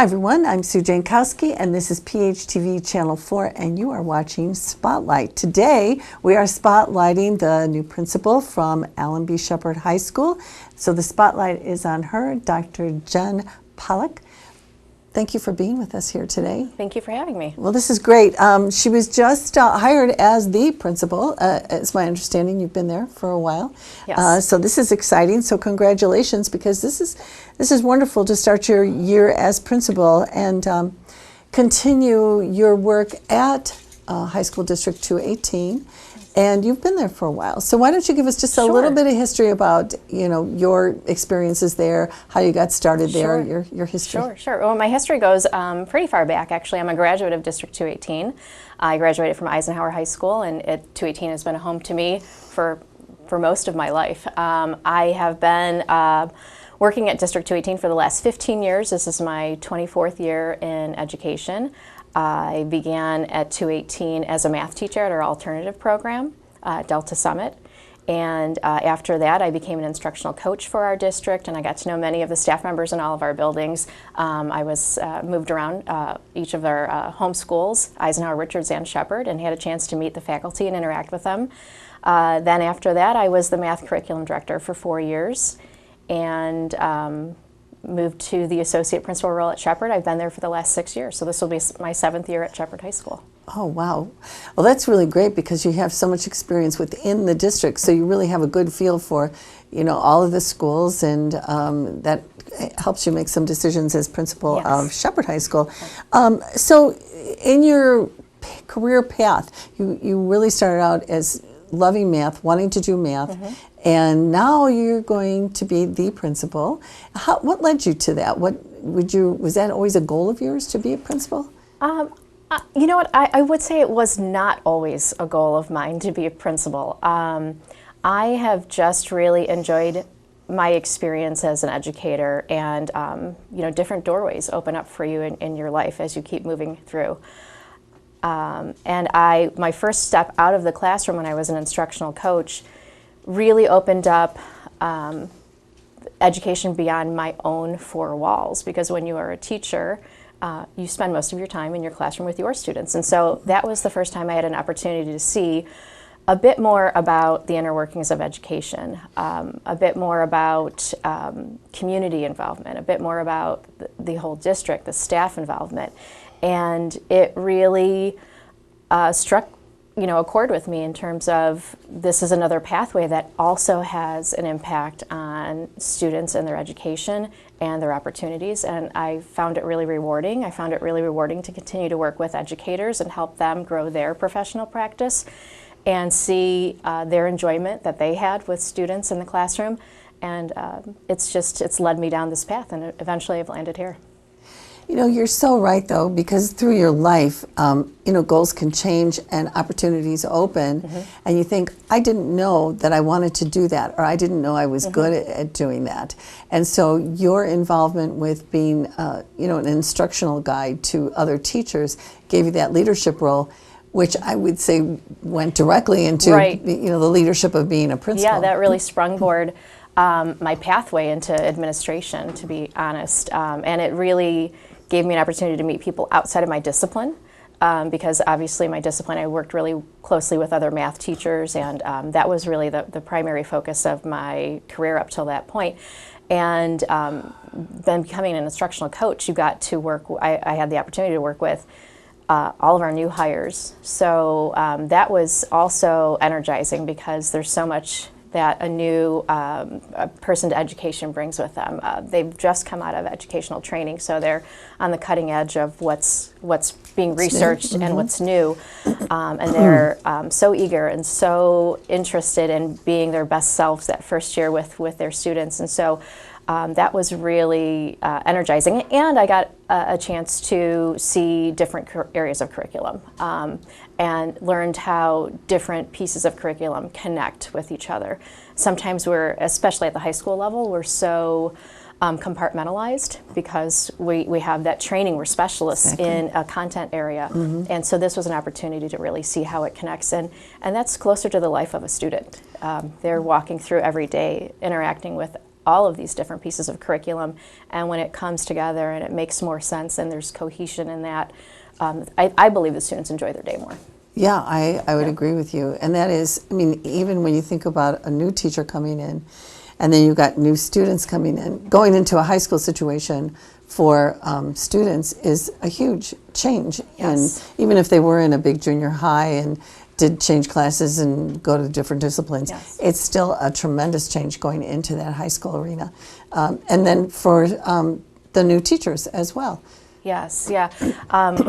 Hi everyone, I'm Sue Jankowski and this is PHTV Channel 4 and you are watching Spotlight. Today we are spotlighting the new principal from Allenby Shepard High School. So the spotlight is on her, Dr. Jen Pollock. Thank you for being with us here today. Thank you for having me. Well, this is great. She was just hired as the principal. It's my understanding you've been there for a while. Yes. So this is exciting. So congratulations, because this is wonderful to start your year as principal and continue your work at High School District 218. And you've been there for a while. So why don't you give us just a little bit of history about, your experiences there, how you got started there, your history. Sure. Well, my history goes pretty far back, actually. I'm a graduate of District 218. I graduated from Eisenhower High School, and 218 has been a home to me for most of my life. I have been working at District 218 for the last 15 years. This is my 24th year in education. I began at 218 as a math teacher at our alternative program, Delta Summit. And after that, I became an instructional coach for our district, and I got to know many of the staff members in all of our buildings. I was moved around each of our home schools, Eisenhower, Richards, and Shepard, and had a chance to meet the faculty and interact with them. Then after that, I was the math curriculum director for 4 years, and moved to the associate principal role at Shepard. I've been there for the last 6 years, so this will be my 7th year at Shepard High School. Oh, wow. Well, that's really great because you have so much experience within the district, so you really have a good feel for, all of the schools, and that helps you make some decisions as principal of Shepard High School. So in your career path, you really started out as loving math, wanting to do math, and now you're going to be the principal. What led you to that? Was that always a goal of yours, to be a principal? You know what, I would say it was not always a goal of mine to be a principal. I have just really enjoyed my experience as an educator, and different doorways open up for you in your life as you keep moving through. And my first step out of the classroom when I was an instructional coach really opened up education beyond my own four walls, because when you are a teacher, you spend most of your time in your classroom with your students. And so that was the first time I had an opportunity to see a bit more about the inner workings of education, a bit more about community involvement, a bit more about the whole district, the staff involvement. And it really struck a chord with me in terms of this is another pathway that also has an impact on students and their education and their opportunities, and I found it really rewarding. I found it really rewarding to continue to work with educators and help them grow their professional practice and see their enjoyment that they had with students in the classroom, and it's led me down this path, and eventually I've landed here. You're so right, though, because through your life, goals can change and opportunities open, and you think, I didn't know that I wanted to do that, or I didn't know I was good at doing that. And so your involvement with being, an instructional guide to other teachers gave you that leadership role, which I would say went directly into, the leadership of being a principal. Yeah, that really sprungboard my pathway into administration, to be honest, and it really gave me an opportunity to meet people outside of my discipline, because obviously my discipline, I worked really closely with other math teachers, and that was really the primary focus of my career up till that point. And then becoming an instructional coach, you got to work, I had the opportunity to work with all of our new hires. So that was also energizing, because there's so much that a new person to education brings with them. They've just come out of educational training, so they're on the cutting edge of what's being researched and what's new, and they're so eager and so interested in being their best selves that first year with their students, and so that was really energizing, and I got a chance to see different areas of curriculum and learned how different pieces of curriculum connect with each other. Sometimes especially at the high school level, we're so compartmentalized because we have that training, we're specialists in a content area, and so this was an opportunity to really see how it connects, and that's closer to the life of a student. They're walking through every day, interacting with all of these different pieces of curriculum, and when it comes together and it makes more sense and there's cohesion in that, I believe the students enjoy their day more. Yeah, I would agree with you. And that is, I mean, even when you think about a new teacher coming in, and then you've got new students coming in, going into a high school situation for students is a huge change. Yes. And even if they were in a big junior high and did change classes and go to different disciplines, Yes. it's still a tremendous change going into that high school arena. And then for the new teachers as well. Yes, yeah.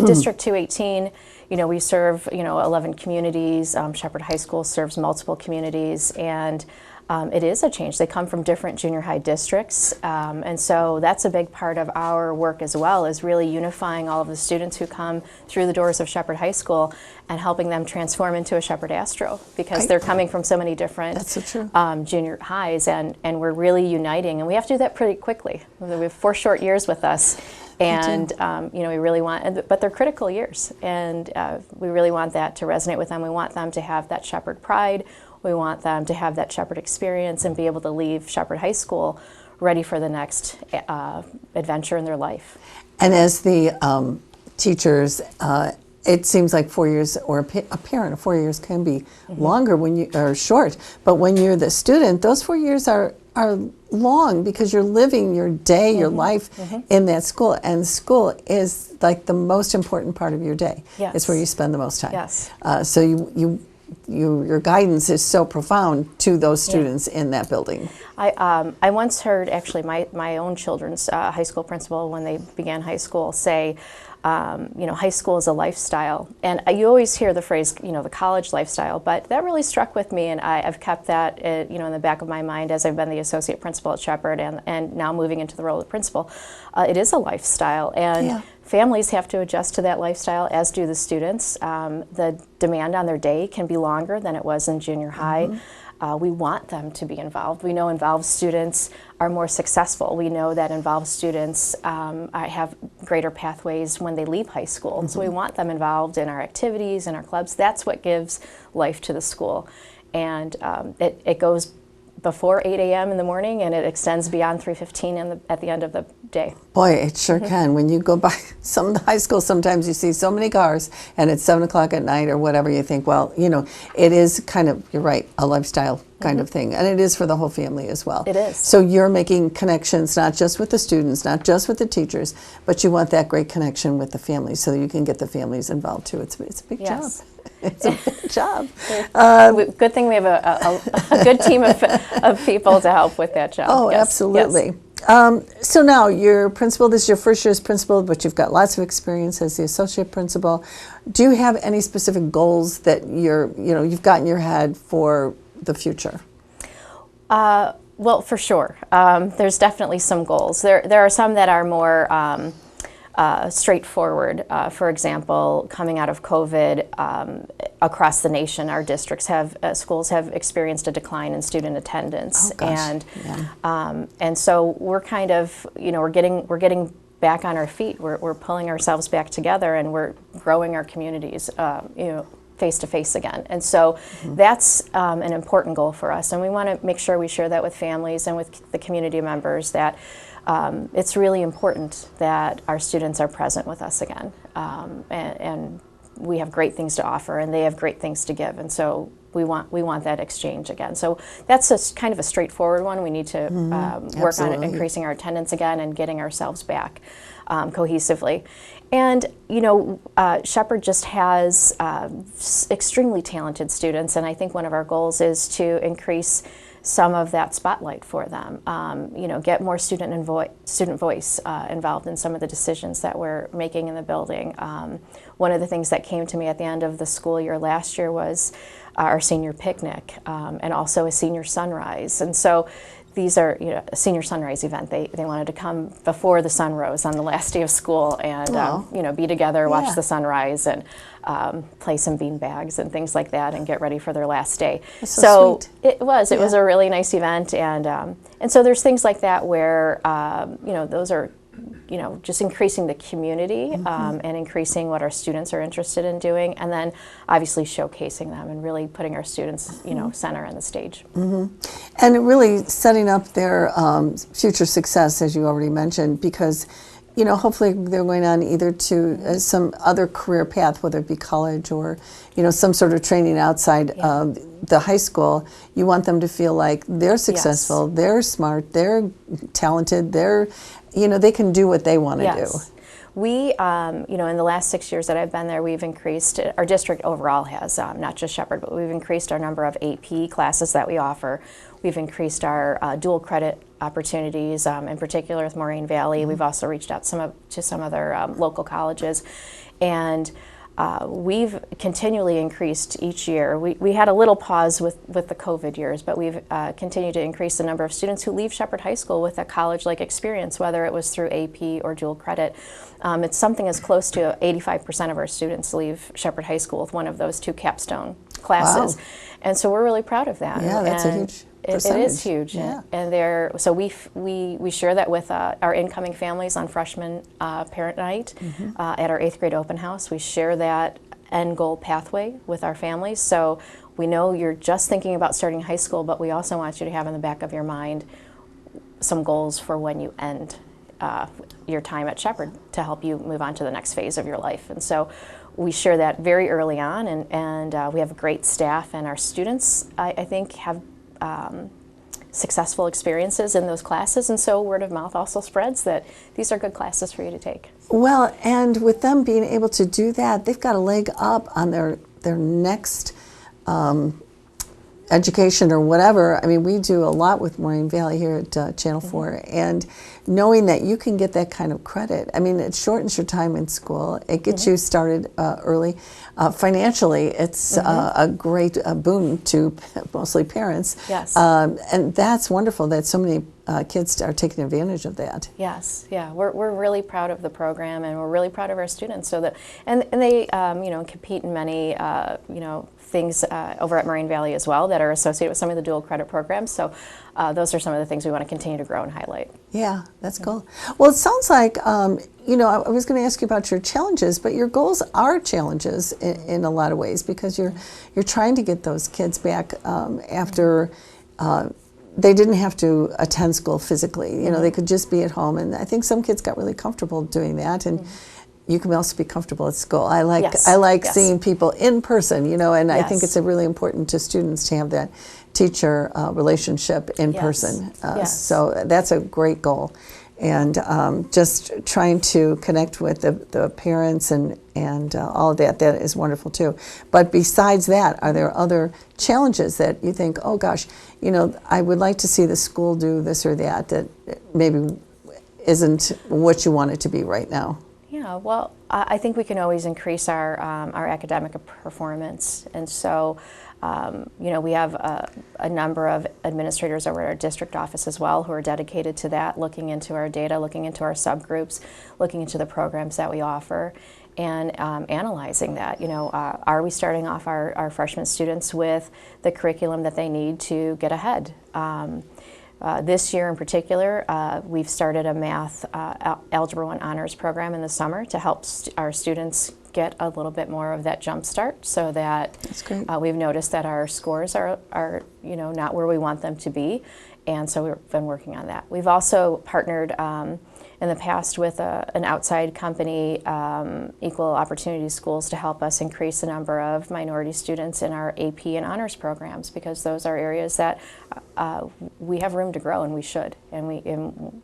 District 218, we serve, 11 communities. Shepard High School serves multiple communities, and it is a change. They come from different junior high districts, and so that's a big part of our work as well, is really unifying all of the students who come through the doors of Shepard High School and helping them transform into a Shepard Astro, because they're coming from so many different That's so true. junior highs, and we're really uniting, and we have to do that pretty quickly. We have 4 short years with us. And we really want, but they're critical years, and we really want that to resonate with them. We want them to have that Shepard pride. We want them to have that Shepard experience and be able to leave Shepard High School ready for the next adventure in their life. And as the teachers, it seems like 4 years, or a parent, 4 years can be longer when you are short. But when you're the student, those 4 years are long, because you're living your day, your life in that school, and school is like the most important part of your day. Yes. It's where you spend the most time. Yes. So your guidance is so profound to those students in that building. I once heard, actually, my own children's high school principal, when they began high school, say, high school is a lifestyle. And you always hear the phrase, the college lifestyle, but that really struck with me, and I've kept that, in the back of my mind as I've been the associate principal at Shepard, and now moving into the role of principal. It is a lifestyle, and families have to adjust to that lifestyle, as do the students. The demand on their day can be longer than it was in junior high. We want them to be involved. We know involved students are more successful. We know that involved students have greater pathways when they leave high school. And so we want them involved in our activities and our clubs. That's what gives life to the school. And it goes before 8 a.m. in the morning, and it extends beyond 3:15 at the end of the day. Boy, it sure can. When you go by some of the high schools, sometimes you see so many cars, and it's 7 o'clock at night or whatever. You think, well, it is kind of, you're right, a lifestyle kind of thing, and it is for the whole family as well. It is. So you're making connections, not just with the students, not just with the teachers, but you want that great connection with the families, so you can get the families involved too. It's a big job. It's a big job. Good thing we have a good team of people to help with that job. Oh, Yes. absolutely. Yes. So now you're principal. This is your first year as principal, but you've got lots of experience as the associate principal. Do you have any specific goals that you've got in your head for the future? Well, for sure. There's definitely some goals. There are some that are more straightforward. For example, coming out of COVID, across the nation, our districts schools have experienced a decline in student attendance, and so we're kind of, we're getting back on our feet. We're pulling ourselves back together, and we're growing our communities, face to face again. And so that's an important goal for us, and we want to make sure we share that with families and with the community members, that it's really important that our students are present with us again, and we have great things to offer, and they have great things to give, and so we want that exchange again. So that's kind of a straightforward one. We need to work on increasing our attendance again and getting ourselves back cohesively. And Shepard just has extremely talented students, and I think one of our goals is to increase some of that spotlight for them. Get more student voice involved in some of the decisions that we're making in the building. One of the things that came to me at the end of the school year last year was our senior picnic, and also a senior sunrise. And so these are a senior sunrise event. They wanted to come before the sun rose on the last day of school, and be together, watch the sunrise, and play some bean bags and things like that, and get ready for their last day. That's so sweet. It was a really nice event, and so there's things like that where those are just increasing the community and increasing what our students are interested in doing, and then obviously showcasing them and really putting our students, center on the stage. And really setting up their future success, as you already mentioned, because hopefully they're going on either to some other career path, whether it be college or, some sort of training outside of the high school. You want them to feel like they're successful, they're smart, they're talented, they can do what they want to do. We, in the last 6 years that I've been there, we've increased, our district overall has, not just Shepard, but we've increased our number of AP classes that we offer. We've increased our dual credit opportunities, in particular with Moraine Valley. We've also reached out to some other local colleges. And we've continually increased each year. We had a little pause with the COVID years, but we've continued to increase the number of students who leave Shepard High School with a college-like experience, whether it was through AP or dual credit. It's something as close to 85% of our students leave Shepard High School with one of those two capstone classes. Wow. And so we're really proud of that. Yeah, that's a huge percentage. It is huge. Yeah. And so we share that with our incoming families on freshman parent night at our 8th grade open house. We share that end goal pathway with our families. So we know you're just thinking about starting high school, but we also want you to have in the back of your mind some goals for when you end your time at Shepard to help you move on to the next phase of your life. And so we share that very early on, and we have a great staff, and our students, I think, have successful experiences in those classes, and so word of mouth also spreads that these are good classes for you to take. Well, and with them being able to do that, they've got a leg up on their next education or whatever. I mean, we do a lot with Moraine Valley here at Channel 4, and knowing that you can get that kind of credit, I mean, it shortens your time in school. It gets you started early. Financially, it's a great boon to mostly parents. Yes. And that's wonderful that so many kids are taking advantage of that. Yes, yeah, we're really proud of the program, and we're really proud of our students. So that, and they, compete in many, things over at Moraine Valley as well that are associated with some of the dual credit programs. So those are some of the things we want to continue to grow and highlight. Yeah, that's cool. Well, it sounds like, I was going to ask you about your challenges, but your goals are challenges in a lot of ways, because you're trying to get those kids back after they didn't have to attend school physically. They could just be at home, and I think some kids got really comfortable doing that, and you can also be comfortable at school. I like seeing people in person, and I think it's really important to students to have that teacher relationship in person. So that's a great goal. And just trying to connect with the parents and all of that is wonderful too. But besides that, are there other challenges that you think, oh gosh, I would like to see the school do this or that maybe isn't what you want it to be right now? Yeah, well, I think we can always increase our academic performance, and so we have a number of administrators over at our district office as well who are dedicated to that, looking into our data, looking into our subgroups, looking into the programs that we offer, and analyzing that. Are we starting off our freshman students with the curriculum that they need to get ahead? This year in particular, we've started a math Algebra 1 honors program in the summer to help our students get a little bit more of that jump start, so that that's great. We've noticed that our scores are not where we want them to be, and so we've been working on that. We've also partnered in the past with an outside company, Equal Opportunity Schools, to help us increase the number of minority students in our AP and honors programs, because those are areas that we have room to grow, and we should, and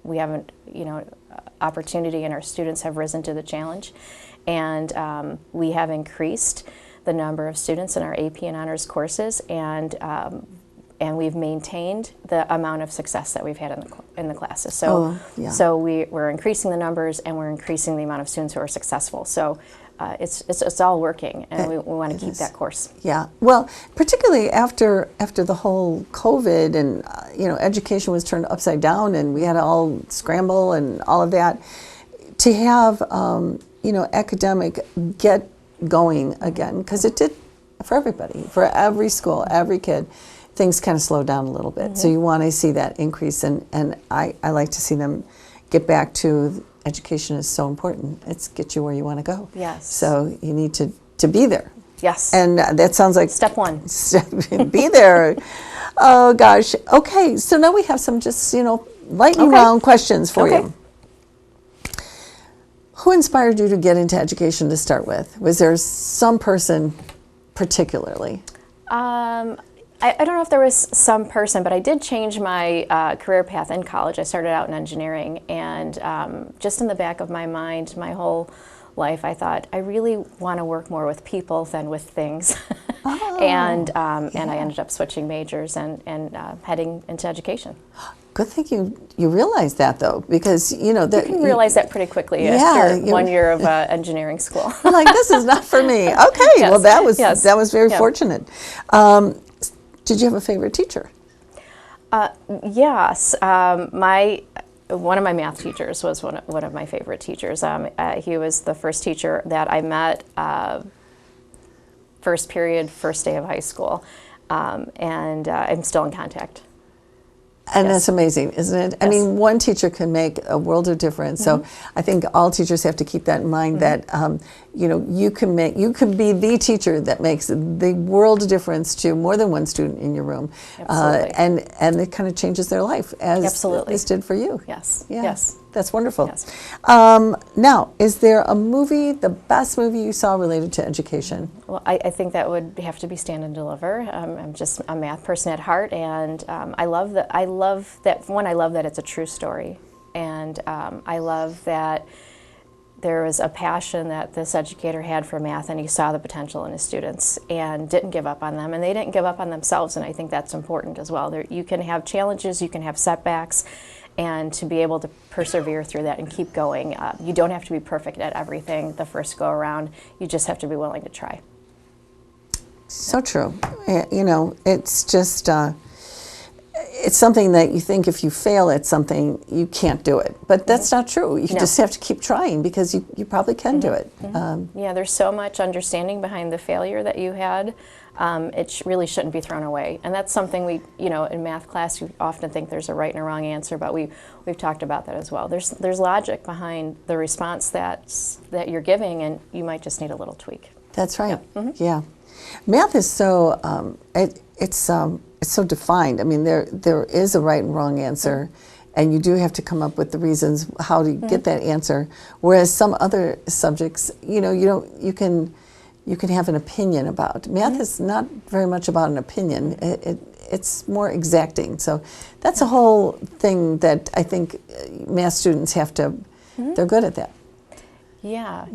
we have an opportunity, and our students have risen to the challenge, and we have increased the number of students in our AP and honors courses, and we've maintained the amount of success that we've had in the classes. So, so we're increasing the numbers, and we're increasing the amount of students who are successful. So it's all working, and we want to keep that course. Yeah. Well, particularly after the whole COVID and education was turned upside down, and we had to all scramble and all of that, to have academic get going again, because it did for everybody, for every school, every kid. Things kind of slow down a little bit. So you want to see that increase, and I like to see them get back to education is so important. It's get you where you want to go. Yes. So you need to be there. Yes. And that sounds like Step one. be there. Oh gosh. Okay. So now we have some just lightning round questions for you. Who inspired you to get into education to start with? Was there some person particularly? I don't know if there was some person, but I did change my career path in college. I started out in engineering, and just in the back of my mind, my whole life, I thought, I really want to work more with people than with things. And I ended up switching majors and heading into education. Good thing you realized that, though, because you can realize that pretty quickly after 1 year of engineering school. Like, this is not for me. Okay, yes. Well, that was very Yeah. fortunate. Did you have a favorite teacher? Yes, one of my math teachers was one of my favorite teachers. He was the first teacher that I met first period, first day of high school, and I'm still in contact. And Yes. that's amazing, isn't it? I Yes. mean, one teacher can make a world of difference. So I think all teachers have to keep that in mind, that you can be the teacher that makes the world of difference to more than one student in your room. Absolutely. And it kind of changes their life, as Absolutely. this did for you. Yes. Yeah. Yes. That's wonderful. Yes. Now, is there a movie, the best movie you saw related to education? Well, I think that would have to be Stand and Deliver. I'm just a math person at heart, and I love that. I love that it's a true story, and I love that there was a passion that this educator had for math, and he saw the potential in his students and didn't give up on them, and they didn't give up on themselves, and I think that's important as well. You can have challenges, you can have setbacks, and to be able to persevere through that and keep going. You don't have to be perfect at everything the first go around. You just have to be willing to try. So true. It's just, it's something that you think if you fail at something, you can't do it. But that's not true. You just have to keep trying, because you probably can do it. Yeah, there's so much understanding behind the failure that you had. It really shouldn't be thrown away. And that's something in math class, you often think there's a right and a wrong answer, but we've talked about that as well. There's logic behind the response that you're giving, and you might just need a little tweak. That's right. Yeah. Math is so it's so defined. I mean, there is a right and wrong answer, and you do have to come up with the reasons how to get that answer. Whereas some other subjects, you can have an opinion about. Math is not very much about an opinion. It's more exacting. So that's a whole thing that I think math students have to. They're good at that. Yeah.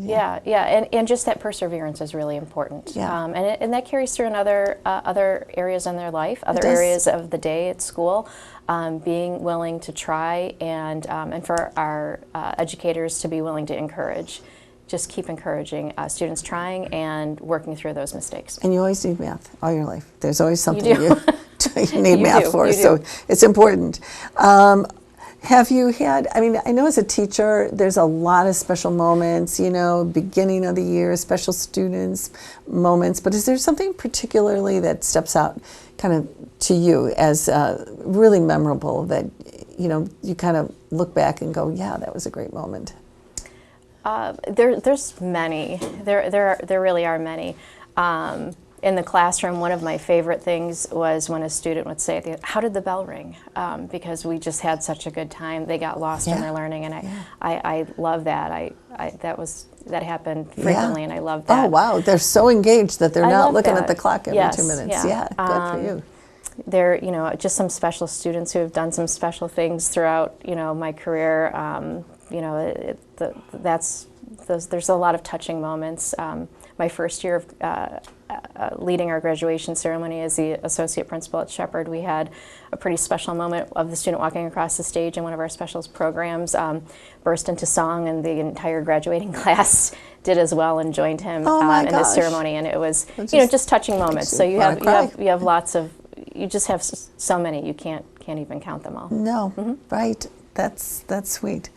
And just that perseverance is really important. Yeah. And that carries through in other areas in their life, other areas of the day at school. Being willing to try, and for our educators to be willing to encourage. Just keep encouraging students trying and working through those mistakes. And you always need math all your life. There's always something you need math for, so it's important. Have you had, I know as a teacher, there's a lot of special moments, beginning of the year, special students moments, but is there something particularly that steps out kind of to you as really memorable that, you kind of look back and go, yeah, that was a great moment? There's many. There really are many. In the classroom, one of my favorite things was when a student would say, "How did the bell ring?" Because we just had such a good time. They got lost in their learning, and I love that. That happened frequently, and I love that. Oh wow, they're so engaged that they're not looking at the clock every 2 minutes. Yeah. Good for you. There, just some special students who have done some special things throughout, my career. There's a lot of touching moments. My first year of leading our graduation ceremony as the associate principal at Shepard, we had a pretty special moment of the student walking across the stage in one of our specials programs, burst into song, and the entire graduating class did as well and joined him in the ceremony, and it was just touching moments. So you have lots of, you just have so many, you can't even count them all. No, right? That's sweet.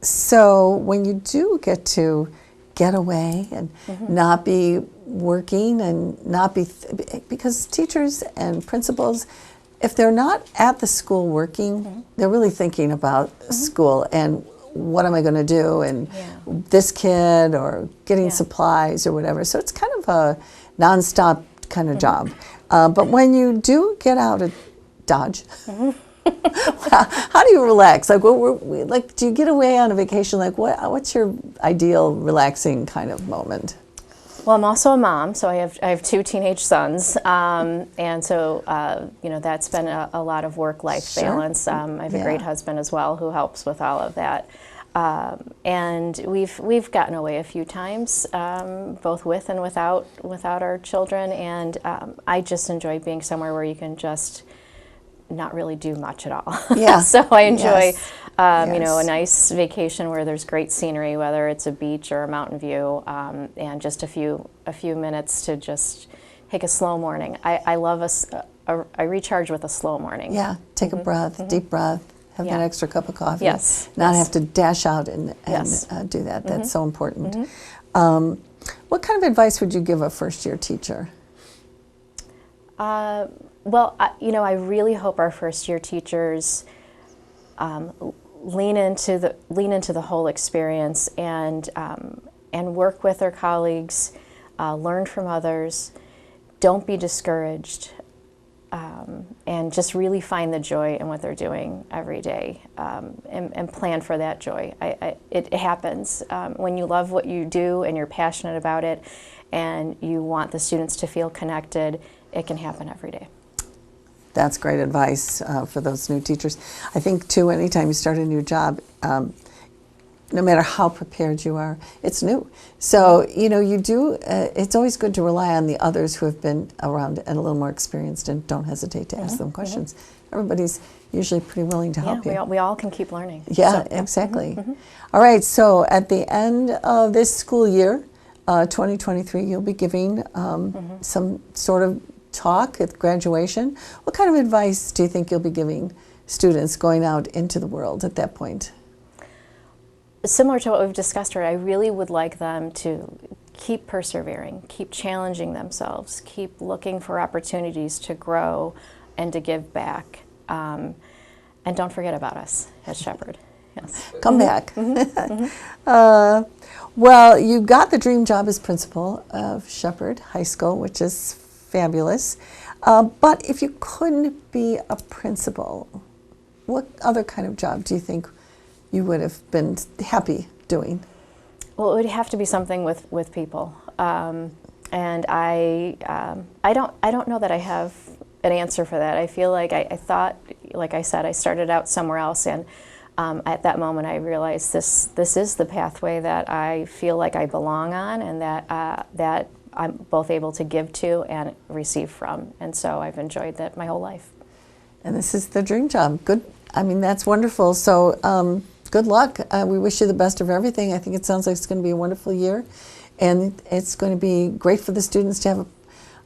So when you do get to get away and not be working and not be, because teachers and principals, if they're not at the school working, they're really thinking about school and what am I going to do, and this kid, or getting supplies or whatever. So it's kind of a nonstop kind of job. But when you do get out of Dodge, how do you relax? Like, like, do you get away on a vacation? Like, what's your ideal relaxing kind of moment? Well, I'm also a mom, so I have 2 teenage sons, and so that's been a lot of work-life balance. I have a great husband as well who helps with all of that, and we've gotten away a few times, both with and without our children, and I just enjoy being somewhere where you can just not really do much at all. Yeah. So I enjoy, a nice vacation where there's great scenery, whether it's a beach or a mountain view, and just a few minutes to just take a slow morning. I love I recharge with a slow morning. Yeah. Take a breath, deep breath. Have that extra cup of coffee. Yes. Not have to dash out and do that. That's so important. What kind of advice would you give a first-year teacher? Well, I really hope our first-year teachers lean into the whole experience and work with their colleagues, learn from others, don't be discouraged, and just really find the joy in what they're doing every day, and plan for that joy. It happens when you love what you do and you're passionate about it, and you want the students to feel connected. It can happen every day. That's great advice for those new teachers. I think, too, anytime you start a new job, no matter how prepared you are, it's new. So, it's always good to rely on the others who have been around and a little more experienced, and don't hesitate to ask them questions. Everybody's usually pretty willing to help you. We all can keep learning. Yeah, so, exactly. All right, so at the end of this school year, 2023, you'll be giving some sort of talk at graduation. What kind of advice do you think you'll be giving students going out into the world at that point? Similar to what we've discussed here, I really would like them to keep persevering, keep challenging themselves, keep looking for opportunities to grow and to give back. And don't forget about us at Shepard. Yes. Come back. Well, you got the dream job as principal of Shepard High School, which is fabulous. But if you couldn't be a principal, what other kind of job do you think you would have been happy doing? Well, it would have to be something with people. And I don't know that I have an answer for that. I feel like I thought, like I said, I started out somewhere else, and at that moment I realized this is the pathway that I feel like I belong on, and that I'm both able to give to and receive from. And so I've enjoyed that my whole life. And this is the dream job. Good. I mean, that's wonderful. So good luck. We wish you the best of everything. I think it sounds like it's going to be a wonderful year. And it's going to be great for the students to have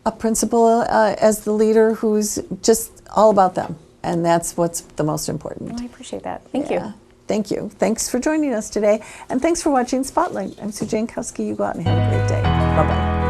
a principal as the leader who's just all about them. And that's what's the most important. Well, I appreciate that. Thank you. Thank you. Thanks for joining us today. And thanks for watching Spotlight. I'm Sue Jankowski. You go out and have a great day. Bye-bye.